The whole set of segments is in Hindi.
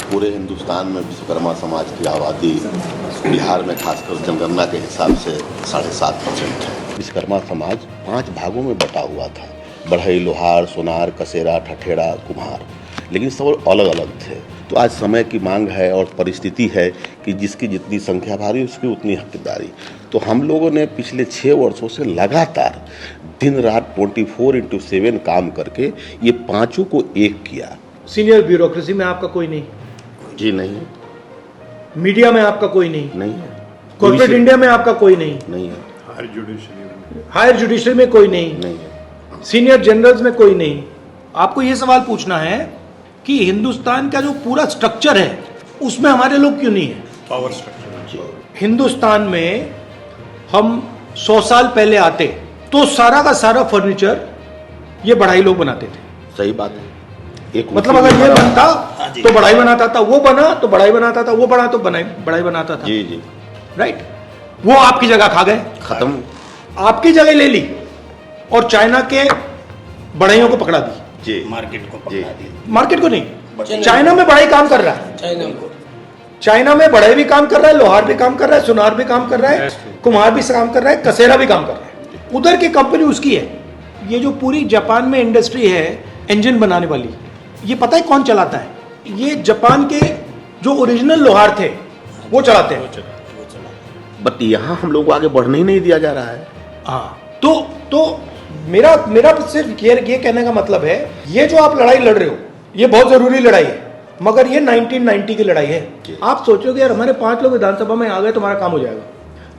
पूरे हिंदुस्तान में विश्वकर्मा समाज की आबादी बिहार में खासकर जनगणना के हिसाब से 7.5% है। विश्वकर्मा समाज 5 भागों में बटा हुआ था। बढ़ई, लोहार, सोनार, कसेरा, ठठेरा, कुम्हार, लेकिन सब अलग अलग थे। तो आज समय की मांग है और परिस्थिति है कि जिसकी जितनी संख्या भारी उसकी उतनी हकदारी। तो हम लोगों ने पिछले 6 वर्षों से लगातार दिन रात 24/7 काम करके ये पांचों को एक किया। सीनियर ब्यूरोक्रेसी में आपका कोई नहीं? जी नहीं, मीडिया में आपका कोई नहीं? नहीं है। कॉर्पोरेट इंडिया में आपका कोई नहीं? नहीं है। हायर जुडिशरी में कोई नहीं? नहीं है। सीनियर जनरल्स में कोई नहीं? आपको यह सवाल पूछना है कि हिंदुस्तान का जो पूरा स्ट्रक्चर है उसमें हमारे लोग क्यों नहीं है? Power structure. हिंदुस्तान में हम 100 साल पहले आते तो सारा का सारा फर्नीचर ये बढ़ाई लोग बनाते थे। सही बात है। एक मतलब अगर ये बनता तो बढ़ाई बनाता था, वो बना तो बढ़ाई बनाता था, वो बना तो बढ़ाई बनाता था। जी जी, राइट। वो आपकी जगह खा गए, खत्म। आपकी जगह ले ली और चाइना के बढ़ाइयों को पकड़ा दी। जी, मार्केट को पकड़ा दी। मार्केट को नहीं, चाइना में बढ़ाई काम कर रहा है। चाइना में बढ़ई भी काम कर रहा है, लोहार भी काम कर रहा है, सुनार भी काम कर रहा है, कुम्हार भी काम कर रहा है, कसेरा भी काम कर रहा है। उधर की कंपनी उसकी है। ये जो पूरी जापान में इंडस्ट्री है इंजन बनाने वाली, ये पता है कौन चलाता है? ये जापान के जो ओरिजिनल लोहार थे वो चलाते हैं। बट यहाँ हम लोग को आगे बढ़ने ही नहीं दिया जा रहा है। हाँ, तो मेरा सिर्फ ये कहने का मतलब है, ये जो आप लड़ाई लड़ रहे हो ये बहुत जरूरी लड़ाई है, मगर ये 1990 की लड़ाई है। आप सोचोगे यार हमारे 5 लोग विधानसभा में आ गए तुम्हारा काम हो जाएगा।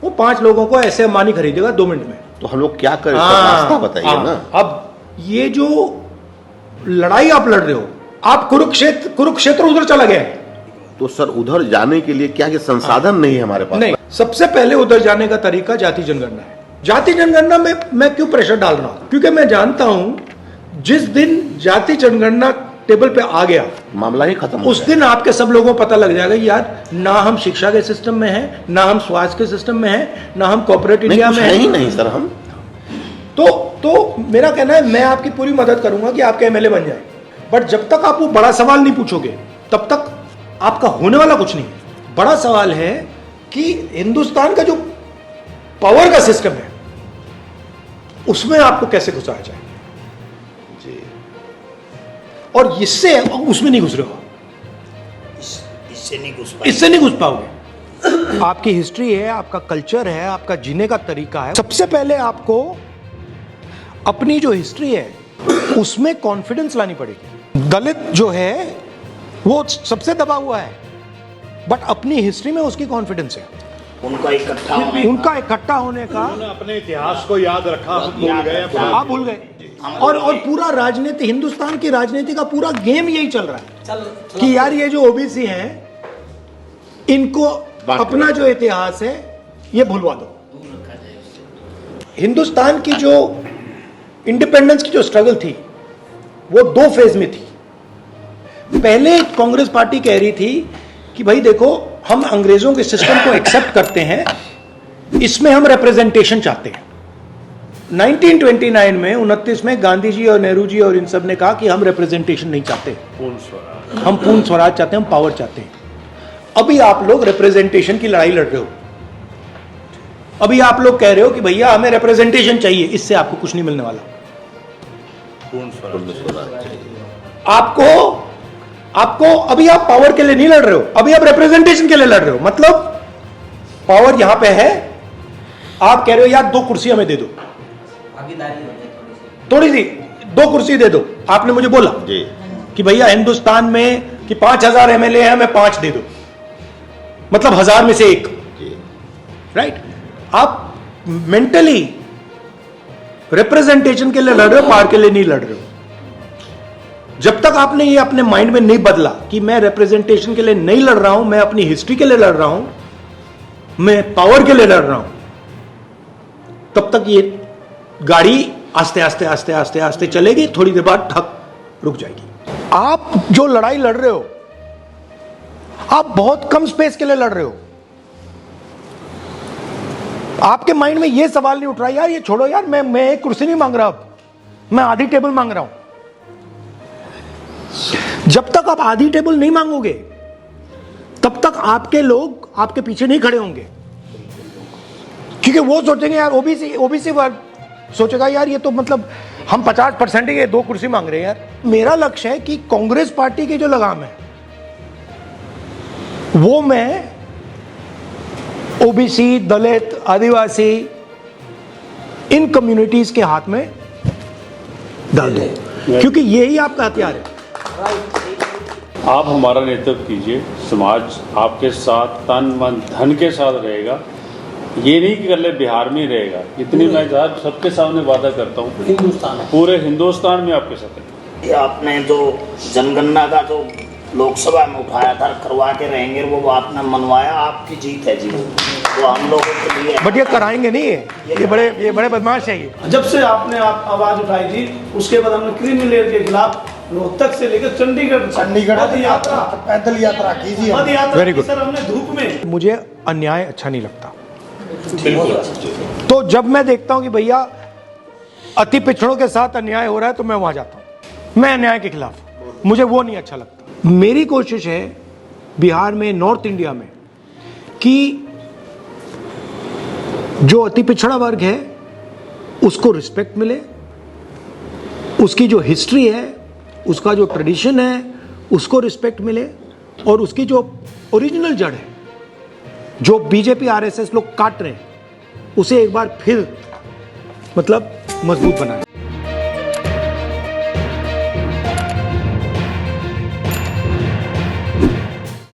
वो 5 लोगों को ऐसे अंबानी खरीदेगा 2 मिनट में। तो हम लोग क्या करें? रास्ता बताइए ना। अब ये जो लड़ाई आप लड़ रहे हो, आप कुरुक्षेत्र उधर चला गया। तो सर उधर जाने के लिए क्या ये संसाधन नहीं है हमारे पास? नहीं, सबसे पहले उधर जाने का तरीका जाति जनगणना है। जाति जनगणना में मैं क्यों प्रेशर डाल रहा हूं? क्योंकि मैं जानता हूं जिस दिन जाति जनगणना टेबल पे आ गया मामला ही खत्म। उस दिन आपके सब लोगों को पता लग जाएगा यार, ना हम शिक्षा के सिस्टम में हैं, ना हम स्वास्थ्य के सिस्टम में हैं, ना हम कॉर्पोरेट इंडिया में हैं। नहीं नहीं सर, हम तो मेरा कहना है मैं आपकी पूरी मदद करूंगा कि आपके एमएलए बन जाए, बट जब तक आप वो बड़ा सवाल नहीं पूछोगे तब तक आपका होने वाला कुछ नहीं है। बड़ा सवाल है कि हिंदुस्तान का जो पावर का सिस्टम है उसमें आपको कैसे घुसाया जाए जी। और इससे उसमें नहीं घुस रहे हो, इससे नहीं घुस पाओगे। आपकी हिस्ट्री है, आपका कल्चर है, आपका जीने का तरीका है। सबसे पहले आपको अपनी जो हिस्ट्री है उसमें कॉन्फिडेंस लानी पड़ेगी। दलित जो है वो सबसे दबा हुआ है, बट अपनी हिस्ट्री में उसकी कॉन्फिडेंस है। उनका इकट्ठा होने का अपने इतिहास को याद रखा, भूल गए। आप भूल गए। और पूरा राजनीति, हिंदुस्तान की राजनीति का पूरा गेम यही चल रहा है कि यार ये जो ओबीसी हैं इनको अपना जो इतिहास है ये भूलवा दो। हिंदुस्तान की जो इंडिपेंडेंस की जो स्ट्रगल थी वो 2 फेज में थी। पहले कांग्रेस पार्टी कह रही थी कि भाई देखो हम अंग्रेजों के सिस्टम को एक्सेप्ट करते हैं, इसमें हम रिप्रेजेंटेशन चाहते हैं। 1929 में 29 में गांधी जी और नेहरू जी और इन सब ने कहा कि हम रिप्रेजेंटेशन नहीं चाहते, हम पूर्ण स्वराज चाहते हैं, हम पावर चाहते हैं। अभी आप लोग रिप्रेजेंटेशन की लड़ाई लड़ रहे हो। अभी आप लोग कह रहे हो कि भैया हमें रिप्रेजेंटेशन चाहिए, इससे आपको कुछ नहीं मिलने वाला। आपको अभी आप पावर के लिए नहीं लड़ रहे हो, अभी आप रिप्रेजेंटेशन के लिए लड़ रहे हो। मतलब पावर यहां पे है, आप कह रहे हो यार 2 कुर्सी हमें दे दो, थोड़ी सी 2 कुर्सी दे दो। आपने मुझे बोला जी कि भैया हिंदुस्तान में कि 5000 एमएलए हैं, हमें 5 दे दो, मतलब 1000 में से 1। राइट। आप मेंटली रिप्रेजेंटेशन के लिए लड़ रहे हो, पावर के लिए नहीं लड़ रहे हो। जब तक आपने ये अपने माइंड में नहीं बदला कि मैं रिप्रेजेंटेशन के लिए नहीं लड़ रहा हूं, मैं अपनी हिस्ट्री के लिए लड़ रहा हूं, मैं पावर के लिए लड़ रहा हूं, तब तक ये गाड़ी आस्ते आस्ते आस्ते आस्ते आस्ते चलेगी, थोड़ी देर बाद ठक रुक जाएगी। आप जो लड़ाई लड़ रहे हो आप बहुत कम स्पेस के लिए लड़ रहे हो। आपके माइंड में यह सवाल नहीं उठ रहा यार ये छोड़ो यार, मैं एक कुर्सी नहीं मांग रहा, अब मैं आधी टेबल मांग रहा हूं। जब तक आप आधी टेबल नहीं मांगोगे तब तक आपके लोग आपके पीछे नहीं खड़े होंगे, क्योंकि वो सोचेंगे यार ओबीसी वर्ग सोचेगा यार ये तो मतलब हम 50% ही 2 कुर्सी मांग रहे हैं यार। मेरा लक्ष्य है कि कांग्रेस पार्टी की जो लगाम है वो मैं ओबीसी, दलित, आदिवासी इन कम्युनिटीज के हाथ में डाल दूं, क्योंकि यही आपका हथियार है। आप हमारा नेतृत्व कीजिए, समाज आपके साथ तन मन धन के साथ रहेगा। ये नहीं कि कल बिहार में ही रहेगा, इतनी मैं सबके सामने वादा करता हूँ, पूरे हिंदुस्तान में आपके साथ रहेगा। ये आपने जो जनगणना का जो लोकसभा में उठाया था करवा के रहेंगे, वो आपने मनवाया, आपकी जीत है जी, वो हम लोगों के लिए। बट ये कराएंगे नहीं है, ये बड़े बदमाश है ये। जब से आपने आवाज उठाई थी उसके बाद हमने क्रिमिनल के खिलाफ रोहतक से लेकर चंडीगढ़ पद यात्रा, पैदल यात्रा कीजिए। पद यात्रा Very की good. सर हमने धूप में। मुझे अन्याय अच्छा नहीं लगता, तो जब मैं देखता हूं कि भैया अति पिछड़ों के साथ अन्याय हो रहा है तो मैं वहां जाता हूं। मैं अन्याय के खिलाफ, मुझे वो नहीं अच्छा लगता। मेरी कोशिश है बिहार में, नॉर्थ इंडिया में, कि जो अति पिछड़ा वर्ग है उसको रिस्पेक्ट मिले, उसकी जो हिस्ट्री है, उसका जो ट्रेडिशन है उसको रिस्पेक्ट मिले, और उसकी जो ओरिजिनल जड़ है जो बीजेपी आरएसएस लोग काट रहे हैं उसे एक बार फिर मतलब मजबूत बनाए।